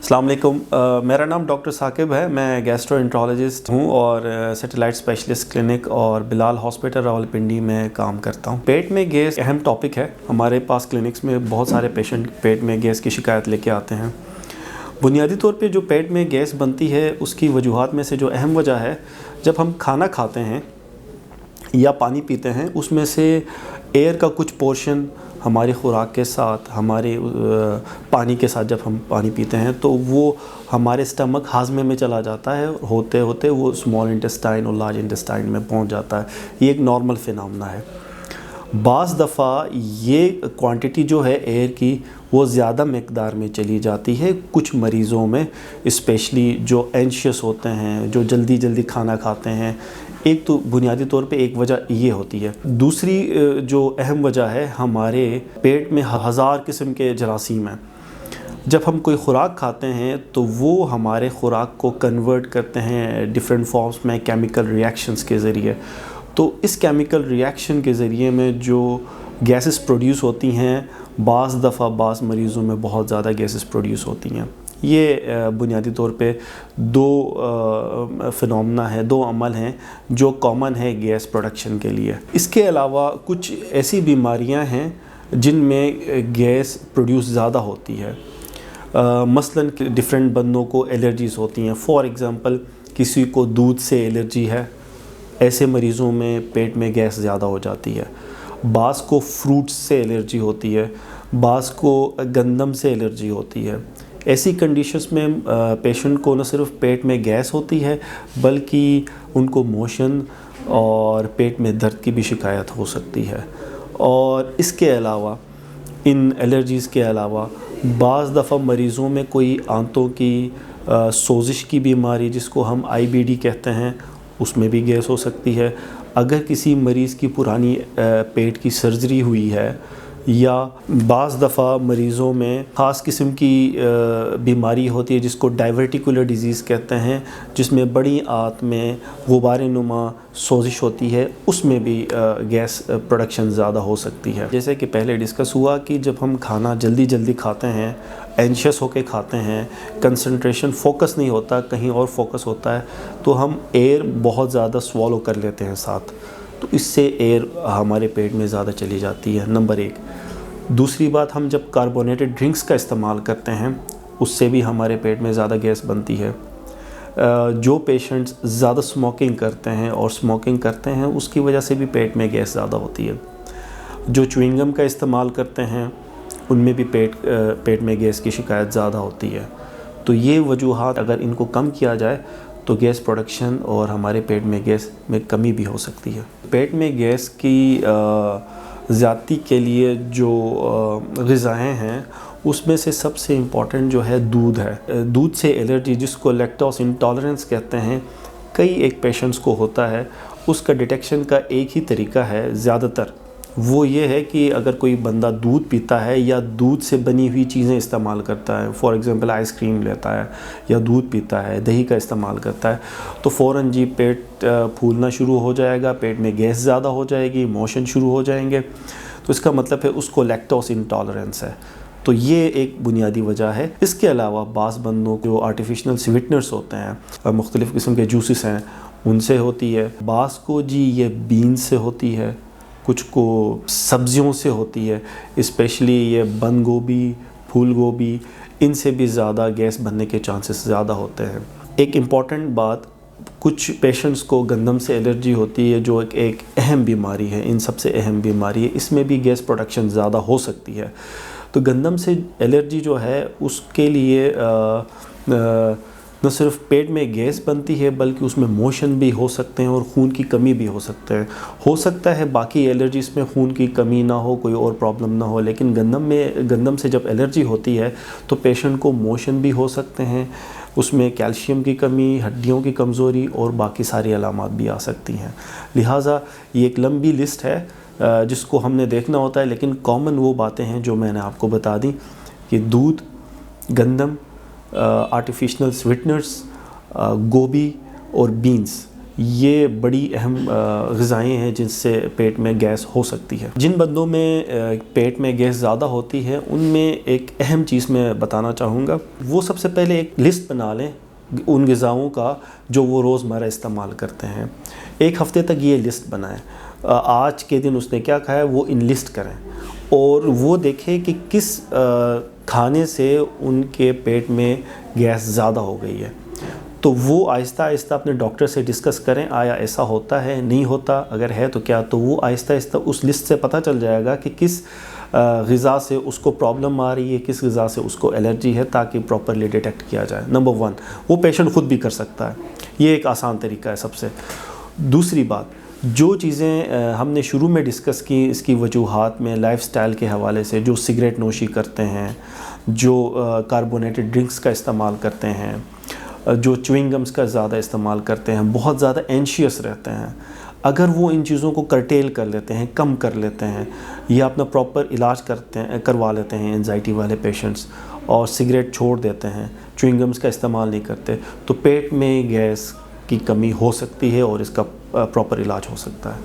अस्सलाम वालेकुम। मेरा नाम डॉक्टर साकिब है। मैं गैस्ट्रोएंटरोलॉजिस्ट हूँ और सैटेलाइट स्पेशलिस्ट क्लिनिक और बिलाल हॉस्पिटल रावलपिंडी में काम करता हूँ। पेट में गैस अहम टॉपिक है। हमारे पास क्लिनिक्स में बहुत सारे पेशेंट पेट में गैस की शिकायत लेके आते हैं। बुनियादी तौर पे जो पेट में गैस बनती है उसकी वजूहात में से जो अहम वजह है, जब हम खाना खाते हैं या पानी पीते हैं उसमें से एयर का कुछ पोर्शन हमारी खुराक के साथ, हमारे पानी के साथ जब हम पानी पीते हैं तो वो हमारे स्टमक हाजमे में चला जाता है, होते होते वो स्मॉल इंटेस्टाइन और लार्ज इंटेस्टाइन में पहुंच जाता है। ये एक नॉर्मल फिनोमेना है। बाज़ दफ़ा ये क्वांटिटी जो है एयर की वो ज़्यादा मकदार में चली जाती है कुछ मरीज़ों में, स्पेशली जो एंशियस होते हैं, जो जल्दी जल्दी खाना खाते हैं। एक तो बुनियादी तौर पे एक वजह ये होती है। दूसरी जो अहम वजह है, हमारे पेट में हज़ार किस्म के जरासीम हैं। जब हम कोई ख़ुराक खाते हैं तो वो हमारे ख़ुराक को कन्वर्ट करते हैं डिफरेंट फॉर्म्स में केमिकल रिएक्शंस के ज़रिए। तो इस केमिकल रिएक्शन के ज़रिए में जो गैसेस प्रोड्यूस होती हैं, बाज़ दफ़ा बाज़ मरीज़ों में बहुत ज़्यादा गैसेस प्रोड्यूस होती हैं। ये बुनियादी तौर पे दो फिनोमेना है, दो अमल हैं जो कॉमन है गैस प्रोडक्शन के लिए। इसके अलावा कुछ ऐसी बीमारियां हैं जिनमें गैस प्रोड्यूस ज़्यादा होती है। मसलन डिफरेंट बंदों को एलर्जीज़ होती हैं। फॉर एग्ज़ाम्पल, किसी को दूध से एलर्जी है, ऐसे मरीज़ों में पेट में गैस ज़्यादा हो जाती है। बाज़ को फ्रूट्स से एलर्जी होती है, बाज़ को गंदम से एलर्जी होती है। ऐसी कंडीशंस में पेशेंट को न सिर्फ पेट में गैस होती है बल्कि उनको मोशन और पेट में दर्द की भी शिकायत हो सकती है। और इसके अलावा, इन एलर्जीज़ के अलावा बाज़ दफ़ा मरीज़ों में कोई आंतों की सोजिश की बीमारी, जिसको हम IBD कहते हैं, उसमें भी गैस हो सकती है। अगर किसी मरीज़ की पुरानी पेट की सर्जरी हुई है, या बाज़ दफ़ा मरीज़ों में ख़ास किस्म की बीमारी होती है जिसको डाइवर्टिकुलर डिज़ीज़ कहते हैं, जिसमें बड़ी आंत में गुब्बारे नुमा सोजिश होती है, उसमें भी गैस प्रोडक्शन ज़्यादा हो सकती है। जैसे कि पहले डिस्कस हुआ कि जब हम खाना जल्दी जल्दी खाते हैं, एंशियस होके खाते हैं, कंसंट्रेशन फोकस नहीं होता, कहीं और फोकस होता है, तो हम एयर बहुत ज़्यादा स्वॉलो कर लेते हैं साथ, तो इससे एयर हमारे पेट में ज़्यादा चली जाती है, नंबर एक। दूसरी बात, हम जब कार्बोनेटेड ड्रिंक्स का इस्तेमाल करते हैं उससे भी हमारे पेट में ज़्यादा गैस बनती है। जो पेशेंट्स ज़्यादा स्मोकिंग करते हैं और स्मोकिंग करते हैं उसकी वजह से भी पेट में गैस ज़्यादा होती है। जो च्युइंगम का इस्तेमाल करते हैं उनमें भी पेट में गैस की शिकायत ज़्यादा होती है। तो ये वजूहात अगर इनको कम किया जाए तो गैस प्रोडक्शन और हमारे पेट में गैस में कमी भी हो सकती है। पेट में गैस की ज़्यादती के लिए जो ग़िज़ाएँ हैं उसमें से सबसे इम्पॉर्टेंट जो है दूध है। दूध से एलर्जी, जिसको लैक्टोज इंटॉलरेंस कहते हैं, कई एक पेशेंट्स को होता है। उसका डिटेक्शन का एक ही तरीका है ज़्यादातर, वो ये है कि अगर कोई बंदा दूध पीता है या दूध से बनी हुई चीज़ें इस्तेमाल करता है, फॉर एग्ज़ाम्पल आइसक्रीम लेता है या दूध पीता है, दही का इस्तेमाल करता है, तो फ़ौरन जी पेट फूलना शुरू हो जाएगा, पेट में गैस ज़्यादा हो जाएगी, मोशन शुरू हो जाएंगे। तो इसका मतलब है उसको लैक्टोज इंटॉलरेंस है। तो ये एक बुनियादी वजह है। इसके अलावा बाज़ बंदों जो आर्टिफिशियल स्वीटनर्स होते हैं, मुख्तलिफ़ किस्म के जूसेस हैं, उनसे होती है। बाज़ को जी ये बीन्स से होती है, कुछ को सब्जियों से होती है, स्पेशली ये बंद गोभी, फूल गोभी, इनसे भी ज़्यादा गैस बनने के चांसेस ज़्यादा होते हैं। एक इम्पॉर्टेंट बात, कुछ पेशेंट्स को गंदम से एलर्जी होती है जो एक अहम बीमारी है, इन सबसे अहम बीमारी है, इसमें भी गैस प्रोडक्शन ज़्यादा हो सकती है। तो गंदम से एलर्जी जो है उसके लिए न सिर्फ पेट में गैस बनती है बल्कि उसमें मोशन भी हो सकते हैं और खून की कमी भी हो सकते हैं। हो सकता है बाकी एलर्जीज़ में खून की कमी ना हो, कोई और प्रॉब्लम ना हो, लेकिन गंदम से जब एलर्जी होती है तो पेशेंट को मोशन भी हो सकते हैं, उसमें कैल्शियम की कमी, हड्डियों की कमज़ोरी और बाकी सारी अलामात भी आ सकती हैं। लिहाजा ये एक लंबी लिस्ट है जिसको हमने देखना होता है, लेकिन कॉमन वो बातें हैं जो मैंने आपको बता दी कि दूध, गंदम, आर्टिफिशियल स्वीटनर्स, गोभी और बीन्स, یہ بڑی اہم غذائیں ہیں جن سے پیٹ میں گیس ہو سکتی ہے۔ جن بندوں میں پیٹ میں گیس زیادہ ہوتی ہے ان میں ایک اہم چیز میں بتانا چاہوں گا، وہ سب سے پہلے ایک لسٹ بنا لیں ان غذاؤں کا جو وہ روزمرہ استعمال کرتے ہیں۔ ایک ہفتے تک یہ لسٹ بنائیں، آج کے دن اس نے کیا کھایا وہ ان لسٹ کریں، اور وہ دیکھیں کہ کس کھانے سے ان کے پیٹ میں گیس زیادہ ہو گئی ہے۔ تو وہ آہستہ آہستہ اپنے ڈاکٹر سے ڈسکس کریں، آیا ایسا ہوتا ہے نہیں ہوتا، اگر ہے تو کیا، تو وہ آہستہ آہستہ اس لسٹ سے پتہ چل جائے گا کہ کس غذا سے اس کو پرابلم آ رہی ہے، کس غذا سے اس کو الرجی ہے، تاکہ پراپرلی ڈیٹیکٹ کیا جائے۔ نمبر 1 وہ پیشنٹ خود بھی کر سکتا ہے، یہ ایک آسان طریقہ ہے سب سے۔ دوسری بات، جو چیزیں ہم نے شروع میں ڈسکس کی اس کی وجوہات میں، لائف سٹائل کے حوالے سے، جو سگریٹ نوشی کرتے ہیں، جو کاربونیٹڈ ڈرنکس کا استعمال کرتے ہیں، جو چوئنگ گمز کا زیادہ استعمال کرتے ہیں، بہت زیادہ اینشیس رہتے ہیں، اگر وہ ان چیزوں کو کرٹیل کر لیتے ہیں، کم کر لیتے ہیں، یا اپنا پراپر علاج کروا لیتے ہیں انزائٹی والے پیشنٹس، اور سگریٹ چھوڑ دیتے ہیں، چوئنگ گمز کا استعمال نہیں کرتے، تو پیٹ میں گیس کی کمی ہو سکتی ہے اور اس کا پراپر علاج ہو سکتا ہے۔